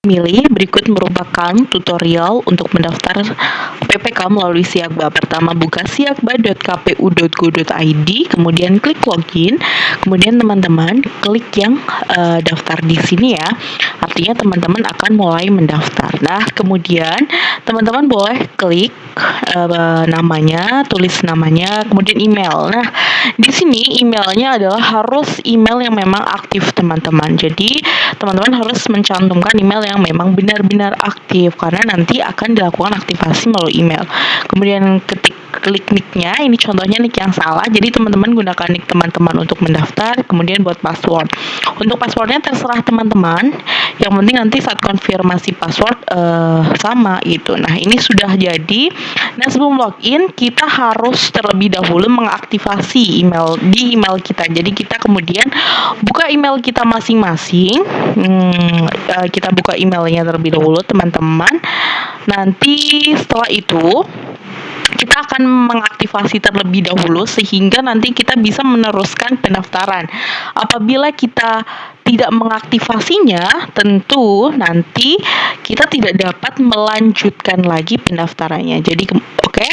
Milih berikut merupakan tutorial untuk mendaftar PPK melalui Siakba. Pertama, buka siakba.kpu.go.id, kemudian klik login, kemudian teman-teman klik yang daftar di sini ya. Artinya teman-teman akan mulai mendaftar. Nah, kemudian teman-teman boleh klik namanya, tulis namanya, kemudian email. Nah, di sini emailnya adalah harus email yang memang aktif teman-teman. Jadi teman-teman harus mencantumkan email yang memang benar-benar aktif karena nanti akan dilakukan aktivasi melalui email. Kemudian klik nicknya, ini contohnya nick yang salah, jadi teman-teman gunakan nick teman-teman untuk mendaftar. Kemudian buat password, untuk passwordnya terserah teman-teman, yang penting nanti saat konfirmasi password sama gitu. Nah, ini sudah jadi. Nah, sebelum login kita harus terlebih dahulu mengaktifasi email di email kita. Jadi kita kemudian buka email kita masing-masing. Kita buka emailnya terlebih dahulu teman-teman. Nanti setelah itu kita akan mengaktifasi terlebih dahulu sehingga nanti kita bisa meneruskan pendaftaran. Apabila kita tidak mengaktifasinya, tentu nanti kita tidak dapat melanjutkan lagi pendaftarannya. Jadi oke,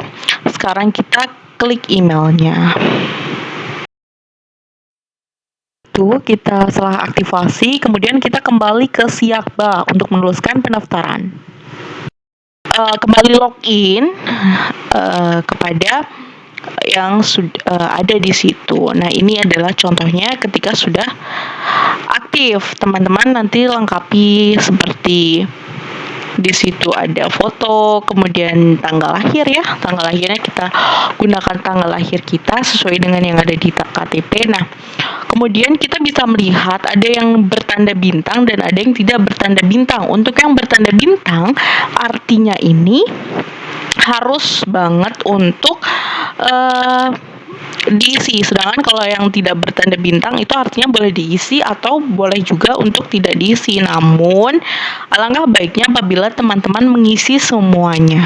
sekarang kita klik emailnya. Itu kita setelah aktivasi, kemudian kita kembali ke Siakba untuk meneruskan pendaftaran. Kembali login kepada yang ada di situ. Nah, ini adalah contohnya ketika sudah aktif. Teman-teman nanti lengkapi seperti di situ ada foto, kemudian tanggal lahir ya. Tanggal lahirnya kita gunakan tanggal lahir kita sesuai dengan yang ada di KTP. Nah, kemudian kita bisa melihat ada yang bertanda bintang dan ada yang tidak bertanda bintang. Untuk yang bertanda bintang, artinya ini harus banget untuk diisi. Sedangkan kalau yang tidak bertanda bintang itu artinya boleh diisi atau boleh juga untuk tidak diisi. Namun, alangkah baiknya apabila teman-teman mengisi semuanya.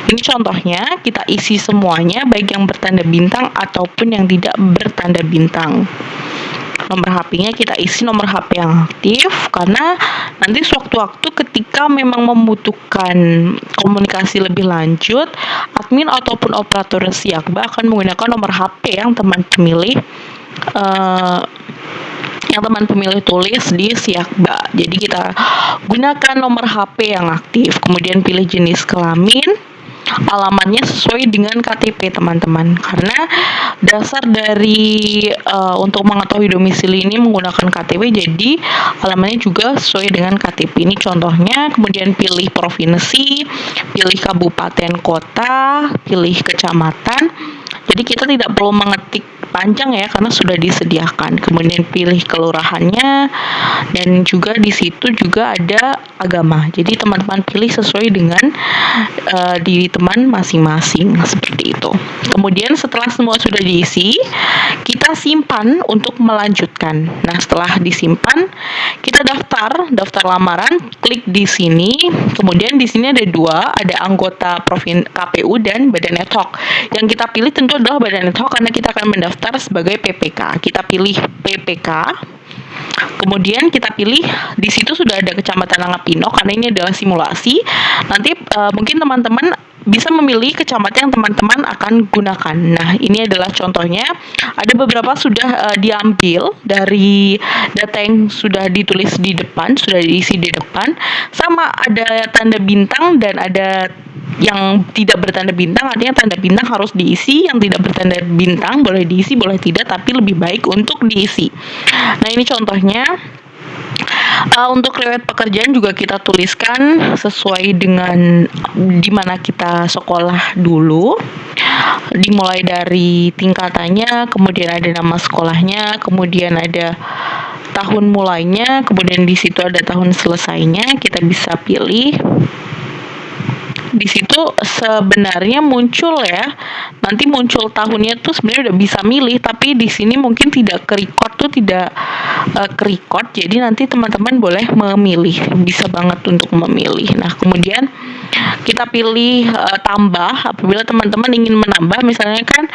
Ini contohnya, kita isi semuanya, baik yang bertanda bintang ataupun yang tidak bertanda bintang. Nomor HP-nya kita isi nomor HP yang aktif, karena nanti sewaktu-waktu ketika memang membutuhkan komunikasi lebih lanjut, admin ataupun operator Siakba akan menggunakan nomor HP yang teman pemilih tulis di Siakba. Jadi kita gunakan nomor HP yang aktif, kemudian pilih jenis kelamin, alamatnya sesuai dengan KTP teman-teman, karena dasar dari untuk mengetahui domisili ini menggunakan KTP, jadi alamatnya juga sesuai dengan KTP. Ini contohnya. Kemudian pilih provinsi, pilih kabupaten kota, pilih kecamatan. Jadi kita tidak perlu mengetik panjang ya, karena sudah disediakan. Kemudian pilih kelurahannya, dan juga di situ juga ada agama. Jadi teman-teman pilih sesuai dengan diri teman masing-masing, seperti itu. Kemudian setelah semua sudah diisi, kita simpan untuk melanjutkan. Nah, setelah disimpan, kita daftar lamaran, klik di sini. Kemudian di sini ada dua, ada anggota KPU dan badan ad hoc. Yang kita pilih tentu adalah badan ad hoc karena kita akan mendaftar sebagai PPK. Kita pilih PPK. Kemudian kita pilih, di situ sudah ada Kecamatan Langapino karena ini adalah simulasi. Nanti mungkin teman-teman bisa memilih kecamatan yang teman-teman akan gunakan. Nah, ini adalah contohnya. Ada beberapa sudah diambil dari data yang sudah ditulis di depan, sudah diisi di depan. Sama ada tanda bintang dan ada yang tidak bertanda bintang, artinya tanda bintang harus diisi, yang tidak bertanda bintang boleh diisi, boleh tidak, tapi lebih baik untuk diisi. Nah, ini contohnya. Untuk riwayat pekerjaan juga kita tuliskan sesuai dengan di mana kita sekolah dulu, dimulai dari tingkatannya, kemudian ada nama sekolahnya, kemudian ada tahun mulainya, kemudian di situ ada tahun selesainya. Kita bisa pilih. Di situ sebenarnya muncul ya, nanti muncul tahunnya tuh sebenarnya udah bisa milih, tapi di sini mungkin tidak ke-record tuh, tidak ke-record, jadi nanti teman-teman boleh memilih, bisa banget untuk memilih. Nah, kemudian kita pilih tambah. Apabila teman-teman ingin menambah, misalnya kan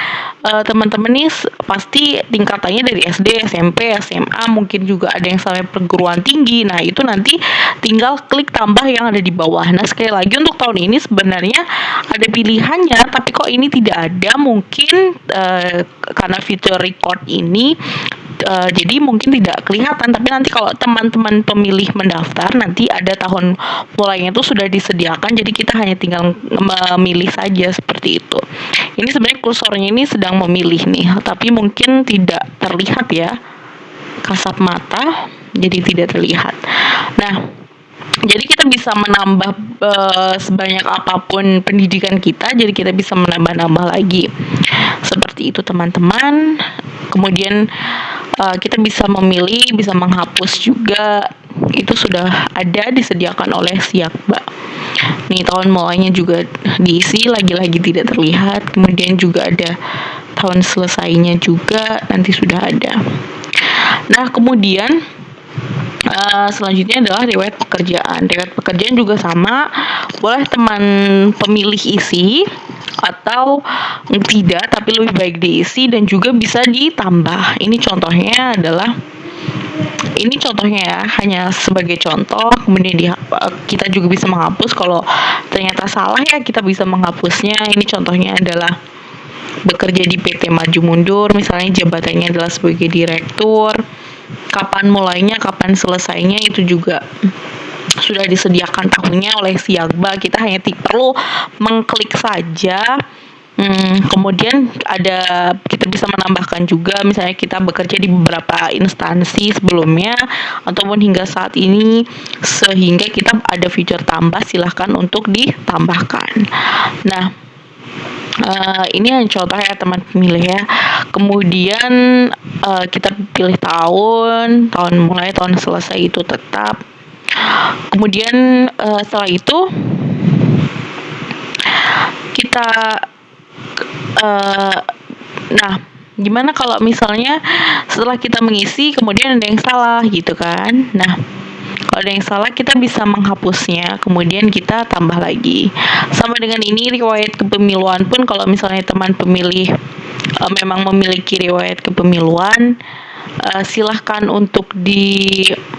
teman-teman nih pasti tingkatannya dari SD, SMP, SMA, mungkin juga ada yang sampai perguruan tinggi. Nah, itu nanti tinggal klik tambah yang ada di bawah. Nah, sekali lagi untuk tahun ini sebenarnya ada pilihannya, tapi kok ini tidak ada, mungkin karena fitur record ini jadi mungkin tidak kelihatan, tapi nanti kalau teman-teman pemilih mendaftar, nanti ada tahun mulainya itu sudah disediakan, jadi kita hanya tinggal memilih saja seperti itu. Ini sebenarnya kursornya ini sedang memilih nih, tapi mungkin tidak terlihat ya, kasat mata, jadi tidak terlihat. Nah, jadi kita bisa menambah sebanyak apapun pendidikan kita, jadi kita bisa menambah-nambah lagi. Seperti itu teman-teman. Kemudian kita bisa memilih, bisa menghapus juga. Itu sudah ada disediakan oleh Siakba. Nih, tahun mulainya juga diisi, lagi-lagi tidak terlihat. Kemudian juga ada tahun selesainya juga, nanti sudah ada. Nah, kemudian selanjutnya adalah riwayat pekerjaan. Riwayat pekerjaan juga sama, boleh teman pemilih isi atau tidak, tapi lebih baik diisi dan juga bisa ditambah. Ini contohnya ya, hanya sebagai contoh. Kemudian kita juga bisa menghapus. Kalau ternyata salah ya, kita bisa menghapusnya. Ini contohnya adalah bekerja di PT Maju Mundur, misalnya jabatannya adalah sebagai direktur. Kapan mulainya, kapan selesainya itu juga sudah disediakan tahunnya oleh Siakba. Kita hanya perlu mengklik saja. Kemudian kita bisa menambahkan juga, misalnya kita bekerja di beberapa instansi sebelumnya ataupun hingga saat ini, sehingga kita ada fitur tambah, silahkan untuk ditambahkan. Nah, ini yang contoh ya teman pemilih ya. Kemudian kita pilih tahun mulai, tahun selesai itu tetap. Kemudian setelah itu kita nah, gimana kalau misalnya setelah kita mengisi kemudian ada yang salah gitu kan. Nah, kalau ada yang salah kita bisa menghapusnya, kemudian kita tambah lagi. Sama dengan ini riwayat kepemiluan pun, kalau misalnya teman pemilih memang memiliki riwayat kepemiluan, silahkan untuk ditulis.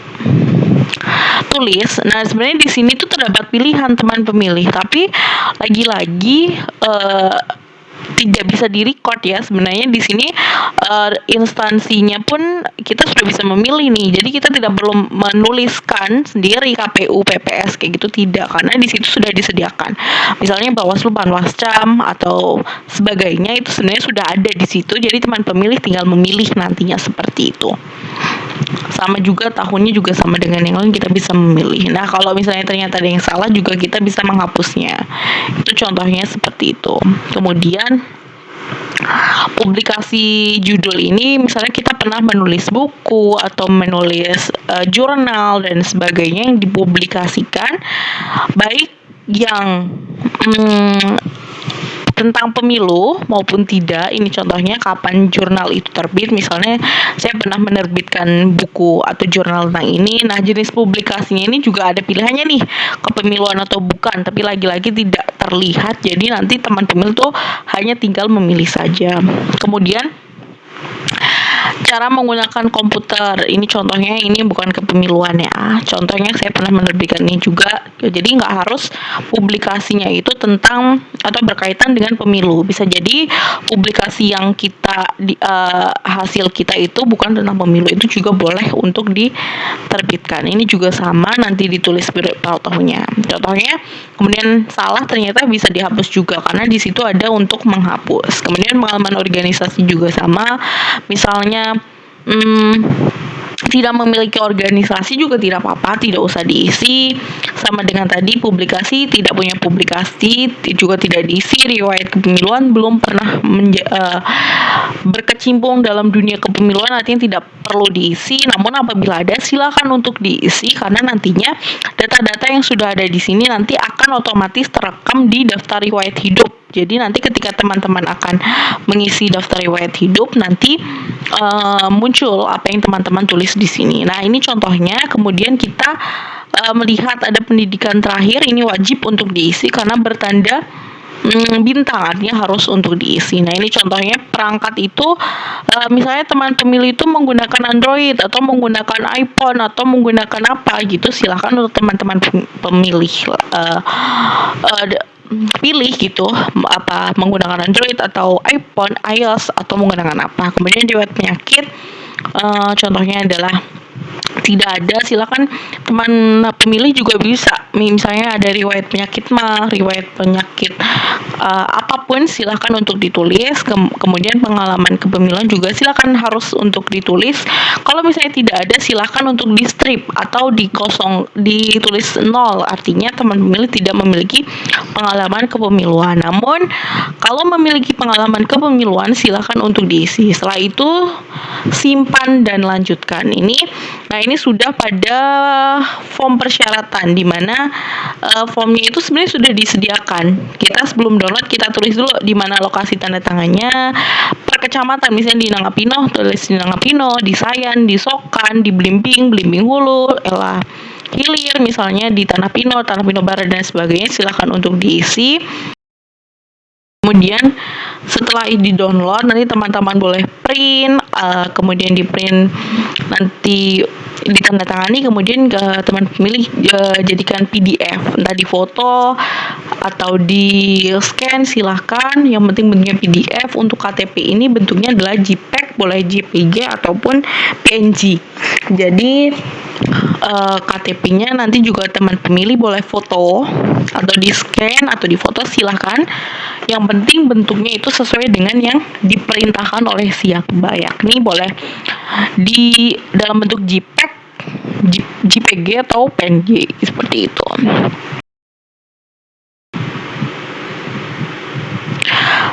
Nah, sebenarnya di sini tuh terdapat pilihan teman pemilih, tapi lagi-lagi tidak bisa direcord ya. Sebenarnya di sini instansinya pun kita sudah bisa memilih nih. Jadi kita tidak perlu menuliskan sendiri KPU, PPS kayak gitu, tidak, karena di situ sudah disediakan. Misalnya Bawaslu, Panwascam atau sebagainya itu sebenarnya sudah ada di situ. Jadi teman pemilih tinggal memilih nantinya seperti itu. Sama juga tahunnya juga sama dengan yang lain, kita bisa memilih. Nah, kalau misalnya ternyata ada yang salah juga kita bisa menghapusnya. Itu contohnya seperti itu. Kemudian publikasi judul ini, misalnya kita pernah menulis buku atau menulis jurnal dan sebagainya yang dipublikasikan, baik yang tentang pemilu maupun tidak. Ini contohnya kapan jurnal itu terbit. Misalnya saya pernah menerbitkan buku atau jurnal tentang ini. Nah, jenis publikasinya ini juga ada pilihannya nih, kepemiluan atau bukan, tapi lagi-lagi tidak terlihat. Jadi nanti teman pemilih tuh hanya tinggal memilih saja. Kemudian cara menggunakan komputer, ini contohnya, ini bukan kepemiluan ya, contohnya saya pernah menerbitkan ini juga. Jadi nggak harus publikasinya itu tentang atau berkaitan dengan pemilu, bisa jadi publikasi yang kita hasil kita itu bukan tentang pemilu, itu juga boleh untuk diterbitkan. Ini juga sama, nanti ditulis tahunnya. Contohnya, kemudian salah ternyata bisa dihapus juga, karena di situ ada untuk menghapus. Kemudian pengalaman organisasi juga sama, misalnya tidak memiliki organisasi juga tidak apa-apa, tidak usah diisi. Sama dengan tadi publikasi, tidak punya publikasi juga tidak diisi. Riwayat kepemiluan, belum pernah berkecimpung dalam dunia kepemiluan, artinya tidak perlu diisi. Namun apabila ada, silakan untuk diisi, karena nantinya data-data yang sudah ada di sini nanti akan otomatis terekam di daftar riwayat hidup. Jadi nanti ketika teman-teman akan mengisi daftar riwayat hidup, nanti muncul apa yang teman-teman tulis di sini. Nah, ini contohnya. Kemudian kita melihat ada pendidikan terakhir, ini wajib untuk diisi karena bertanda bintang, artinya harus untuk diisi. Nah, ini contohnya perangkat itu, misalnya teman pemilih itu menggunakan Android atau menggunakan iPhone atau menggunakan apa gitu, silahkan untuk teman-teman pemilih pilih gitu, apa menggunakan Android atau iPhone, iOS atau menggunakan apa. Kemudian riwayat penyakit, contohnya adalah tidak ada, silakan teman pemilih juga bisa, misalnya ada riwayat penyakit mah, riwayat penyakit apapun silakan untuk ditulis. Kemudian pengalaman kepemiluan juga silakan harus untuk ditulis. Kalau misalnya tidak ada, silakan untuk di strip atau ditulis 0, artinya teman pemilih tidak memiliki pengalaman kepemiluan. Namun kalau memiliki pengalaman kepemiluan silakan untuk diisi. Setelah itu simpan dan lanjutkan. Nah ini sudah pada form persyaratan, di mana formnya itu sebenarnya sudah disediakan. Kita sebelum download kita tulis dulu di mana lokasi tanda tangannya, per kecamatan, misalnya di Nangapino tulis di Nangapino, di Sayan, di Sokan, di Blimbing Hulu, Hilir, misalnya di Tanah Pino Barat dan sebagainya, silakan untuk diisi. Kemudian setelah di download, nanti teman-teman boleh print, kemudian di print nanti ditandatangani, kemudian ke teman pemilih jadikan PDF, entah di foto atau di scan, silahkan, yang penting bentuknya PDF. Untuk KTP ini bentuknya adalah JPEG, boleh JPG ataupun PNG. Jadi KTP-nya nanti juga teman pemilih boleh foto atau di scan atau di foto, silahkan. Yang penting bentuknya itu sesuai dengan yang diperintahkan oleh si Yakba, yakni boleh di dalam bentuk JPEG, JPG atau PNG, seperti itu.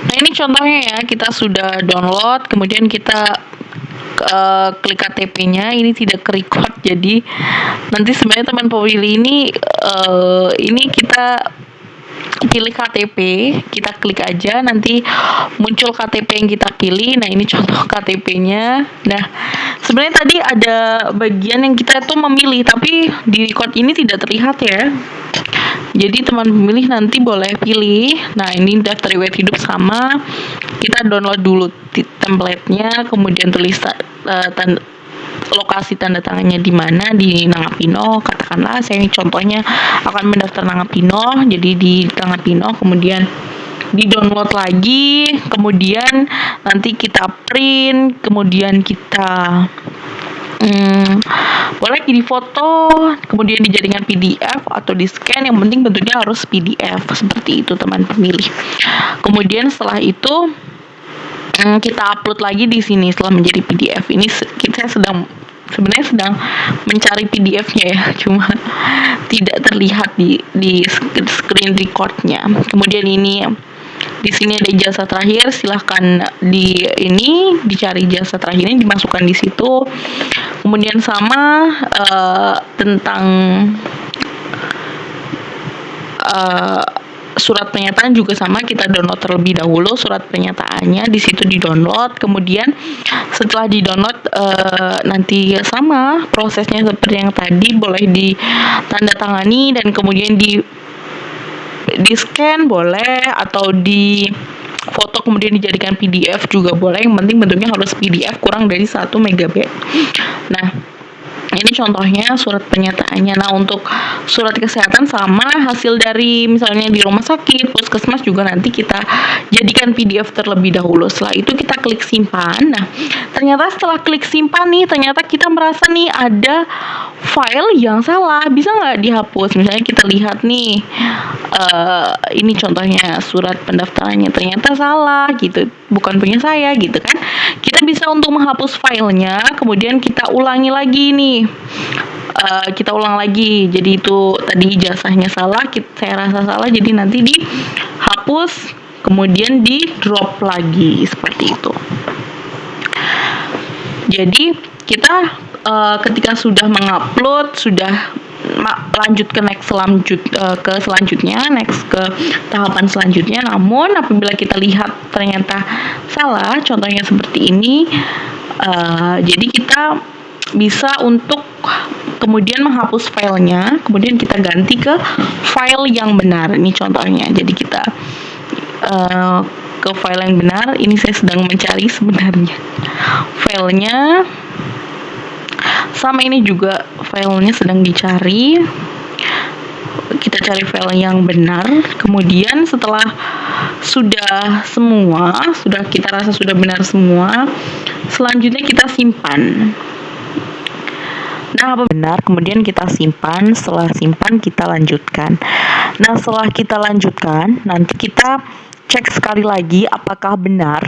Nah ini contohnya ya, kita sudah download, kemudian kita klik KTP-nya, ini tidak ke-record, jadi nanti sebenarnya teman pemilih ini kita pilih KTP, kita klik aja, nanti muncul KTP yang kita pilih. Nah ini contoh KTP-nya. Nah sebenarnya tadi ada bagian yang kita tuh memilih, tapi di record ini tidak terlihat ya. Jadi teman pemilih nanti boleh pilih. Nah ini daftar riwayat hidup sama, kita download dulu template-nya, kemudian tulis lokasi tanda tangannya di mana, di Nangapino, katakanlah saya ini contohnya akan mendaftar Nangapino, jadi di Nangapino, kemudian di download lagi, kemudian nanti kita print, kemudian kita boleh di foto, kemudian dijadikan PDF atau di scan, yang penting bentuknya harus PDF, seperti itu teman pemilih. Kemudian setelah itu kita upload lagi di sini. Setelah menjadi PDF ini, kita sebenarnya sedang mencari PDF-nya ya, cuma tidak terlihat di screen record-nya. Kemudian ini di sini ada ijazah terakhir, silahkan dicari ijazah terakhir ini, dimasukkan di situ. Kemudian sama tentang surat pernyataan juga sama, kita download terlebih dahulu surat pernyataannya, di situ di-download. Kemudian setelah di-download nanti sama prosesnya seperti yang tadi, boleh ditandatangani dan kemudian di scan boleh, atau di foto kemudian dijadikan PDF juga boleh, yang penting bentuknya harus PDF kurang dari 1 MB. Nah ini contohnya surat pernyataannya. Nah untuk surat kesehatan sama, hasil dari misalnya di rumah sakit, puskesmas juga nanti kita jadikan PDF terlebih dahulu. Setelah itu kita klik simpan. Nah ternyata setelah klik simpan nih, ternyata kita merasa nih ada file yang salah, bisa nggak dihapus? Misalnya kita lihat nih, ini contohnya surat pendaftarannya ternyata salah gitu, bukan punya saya gitu kan. Kita bisa untuk menghapus filenya, kemudian kita ulangi lagi nih. Kita ulang lagi, jadi itu tadi ijazahnya salah, saya rasa salah, jadi nanti dihapus, kemudian di drop lagi, seperti itu. Jadi kita ketika sudah mengupload, sudah lanjut ke selanjutnya, next ke tahapan selanjutnya. Namun apabila kita lihat ternyata salah, contohnya seperti ini, jadi kita bisa untuk kemudian menghapus filenya, kemudian kita ganti ke file yang benar. Ini contohnya. Jadi kita ke file yang benar. Ini saya sedang mencari sebenarnya filenya. Sama ini juga filenya sedang dicari. Kita cari file yang benar. Kemudian setelah sudah kita rasa sudah benar semua, selanjutnya kita simpan. Nah, apa benar, kemudian kita simpan. Setelah simpan, kita lanjutkan. Nah, setelah kita lanjutkan, nanti kita cek sekali lagi apakah benar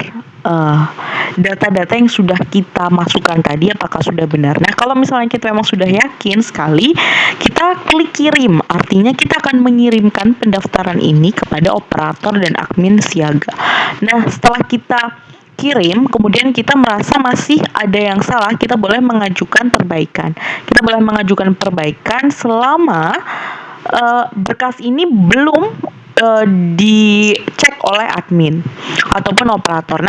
data-data yang sudah kita masukkan tadi, apakah sudah benar. Nah, kalau misalnya kita memang sudah yakin sekali, kita klik kirim. Artinya kita akan mengirimkan pendaftaran ini kepada operator dan admin Siaga. Nah, setelah kita kirim, kemudian kita merasa masih ada yang salah, kita boleh mengajukan perbaikan. Kita boleh mengajukan perbaikan selama berkas ini belum dicek oleh admin ataupun operator.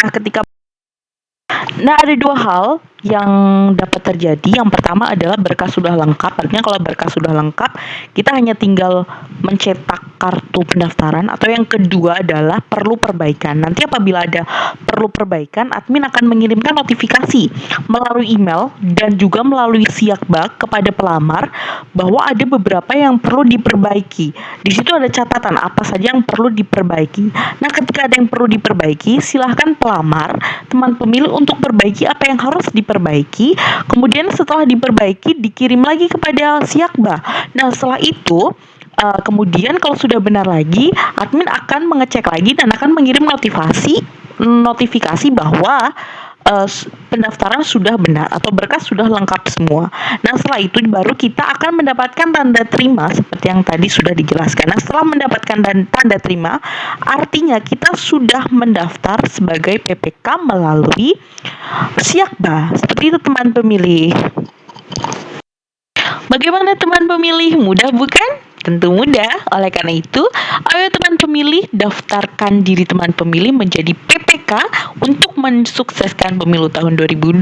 Nah, ada dua hal yang dapat terjadi. Yang pertama adalah berkas sudah lengkap. Artinya kalau berkas sudah lengkap, kita hanya tinggal mencetak kartu pendaftaran. Atau yang kedua adalah perlu perbaikan. Nanti apabila ada perlu perbaikan, admin akan mengirimkan notifikasi melalui email dan juga melalui Siakba kepada pelamar bahwa ada beberapa yang perlu diperbaiki. Di situ ada catatan apa saja yang perlu diperbaiki. Nah, ketika ada yang perlu diperbaiki, silahkan pelamar, teman pemilih untuk perbaiki apa yang harus diperbaiki. Kemudian setelah diperbaiki, dikirim lagi kepada Siakba. Nah, setelah itu kemudian kalau sudah benar lagi, admin akan mengecek lagi dan akan mengirim notifikasi bahwa pendaftaran sudah benar atau berkas sudah lengkap semua. Nah, setelah itu baru kita akan mendapatkan tanda terima seperti yang tadi sudah dijelaskan. Nah, setelah mendapatkan tanda terima, artinya kita sudah mendaftar sebagai PPK melalui Siakba. Seperti itu, teman pemilih. Bagaimana teman pemilih? Mudah bukan? Tentu mudah. Oleh karena itu, ayo teman pemilih daftarkan diri teman pemilih menjadi PPK untuk mensukseskan pemilu tahun 2024.